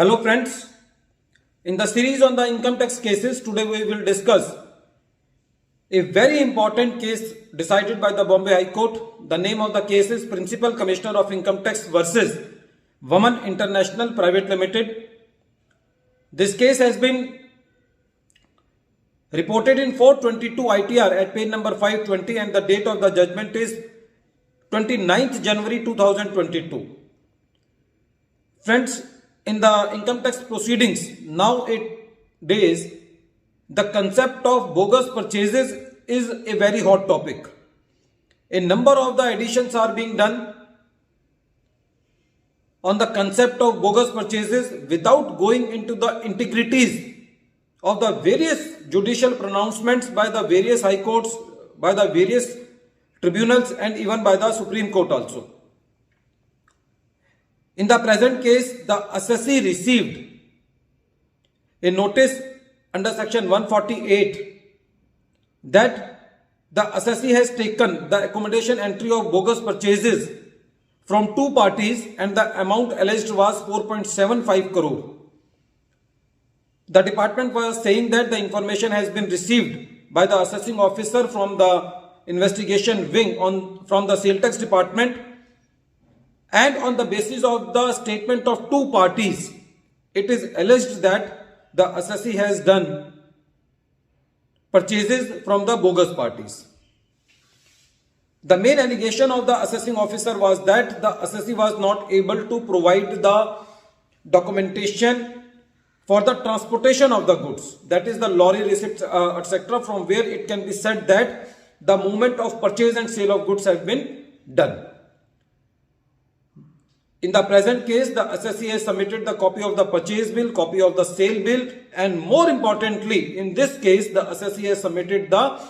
Hello friends, in the series on the income tax cases, today we will discuss a very important case decided by the Bombay High Court. The name of the case is Principal Commissioner of Income Tax versus VAMAN International Private Limited. This case has been reported in 422 ITR at page number 520 and the date of the judgment is 29th January 2022. Friends, in the income tax proceedings nowadays, the concept of bogus purchases is a very hot topic. A number of the additions are being done on the concept of bogus purchases without going into the integrities of the various judicial pronouncements by the various high courts, by the various tribunals and even by the Supreme Court also. In the present case, the assessee received a notice under section 148 that the assessee has taken the accommodation entry of bogus purchases from two parties and the amount alleged was 4.75 crore. The department was saying that the information has been received by the assessing officer from the investigation wing from the sale tax department, and on the basis of the statement of two parties, it is alleged that the assessee has done purchases from the bogus parties. The main allegation of the assessing officer was that the assessee was not able to provide the documentation for the transportation of the goods, that is the lorry receipts, etc., from where it can be said that the movement of purchase and sale of goods have been done. In the present case, the assessee has submitted the copy of the purchase bill, copy of the sale bill, and more importantly, in this case, the assessee has submitted the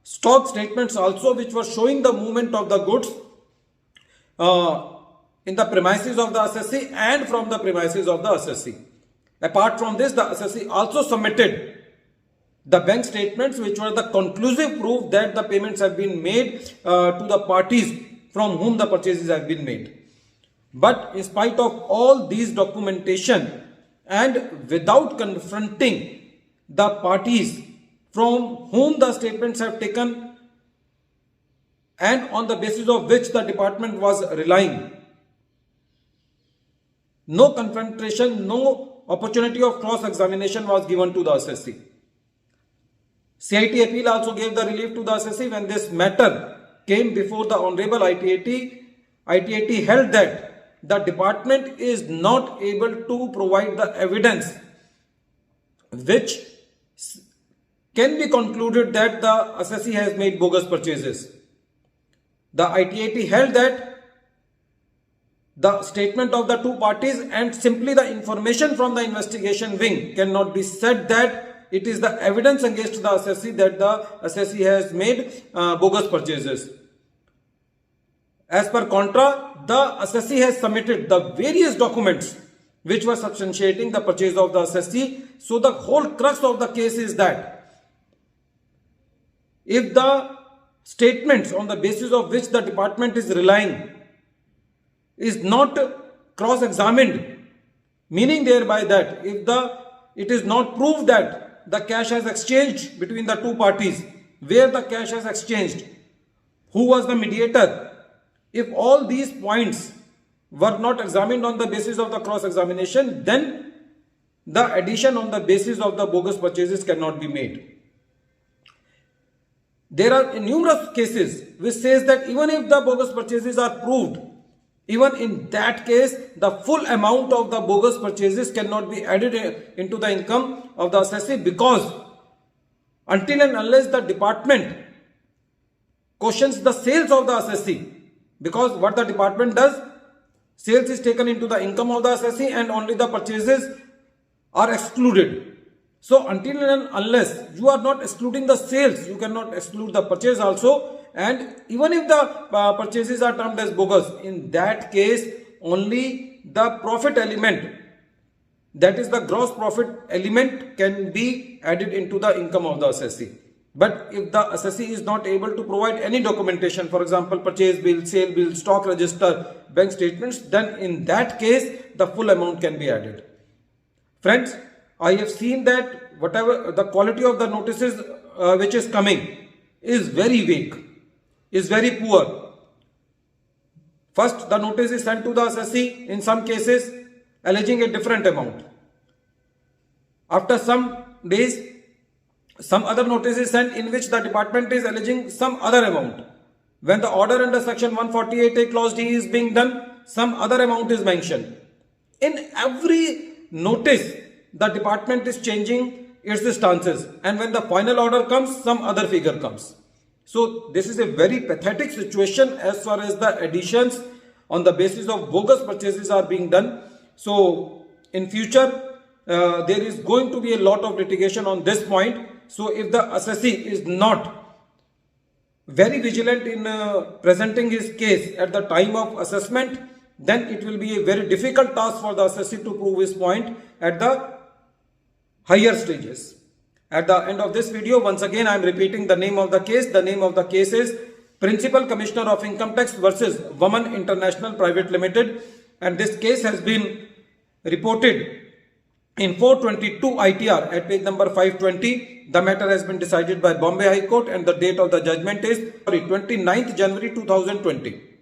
stock statements also, which were showing the movement of the goods in the premises of the assessee and from the premises of the assessee. Apart from this, the assessee also submitted the bank statements, which were the conclusive proof that the payments have been made to the parties from whom the purchases have been made. But in spite of all these documentation and without confronting the parties from whom the statements have taken and on the basis of which the department was relying, no confrontation, no opportunity of cross-examination was given to the assessee. CIT appeal also gave the relief to the assessee when this matter came before the Honorable ITAT. ITAT held that the department is not able to provide the evidence which can be concluded that the assessee has made bogus purchases. The ITAT held that the statement of the two parties and simply the information from the investigation wing cannot be said that it is the evidence against the assessee that the assessee has made bogus purchases. As per contra, the assessee has submitted the various documents which were substantiating the purchase of the assessee. So the whole crux of the case is that if the statements on the basis of which the department is relying is not cross-examined, meaning thereby that if it is not proved that the cash has exchanged between the two parties, where the cash has exchanged, who was the mediator, if all these points were not examined on the basis of the cross-examination, then the addition on the basis of the bogus purchases cannot be made. There are numerous cases which says that even if the bogus purchases are proved, even in that case, the full amount of the bogus purchases cannot be added into the income of the assessee, because until and unless the department questions the sales of the assessee, because what the department does, sales is taken into the income of the assessee and only the purchases are excluded. So until and unless you are not excluding the sales, you cannot exclude the purchase also. And even if the purchases are termed as bogus, in that case only the profit element, that is the gross profit element, can be added into the income of the assessee. But if the assessee is not able to provide any documentation, for example, purchase bill, sale bill, stock register, bank statements, then in that case, the full amount can be added. Friends, I have seen that whatever the quality of the notices which is coming is very weak, is very poor. First, the notice is sent to the assessee in some cases alleging a different amount. After some days, some other notice is sent in which the department is alleging some other amount. When the order under section 148A clause D is being done, some other amount is mentioned. In every notice, the department is changing its stances, and when the final order comes, some other figure comes. So this is a very pathetic situation as far as the additions on the basis of bogus purchases are being done. So in future, there is going to be a lot of litigation on this point. So if the assessee is not very vigilant in presenting his case at the time of assessment, then it will be a very difficult task for the assessee to prove his point at the higher stages. At the end of this video, once again I am repeating the name of the case. The name of the case is Principal Commissioner of Income Tax versus VAMAN International Private Limited, and this case has been reported in 422 ITR at page number 520. The matter has been decided by Bombay High Court and the date of the judgment is 29th January 2020.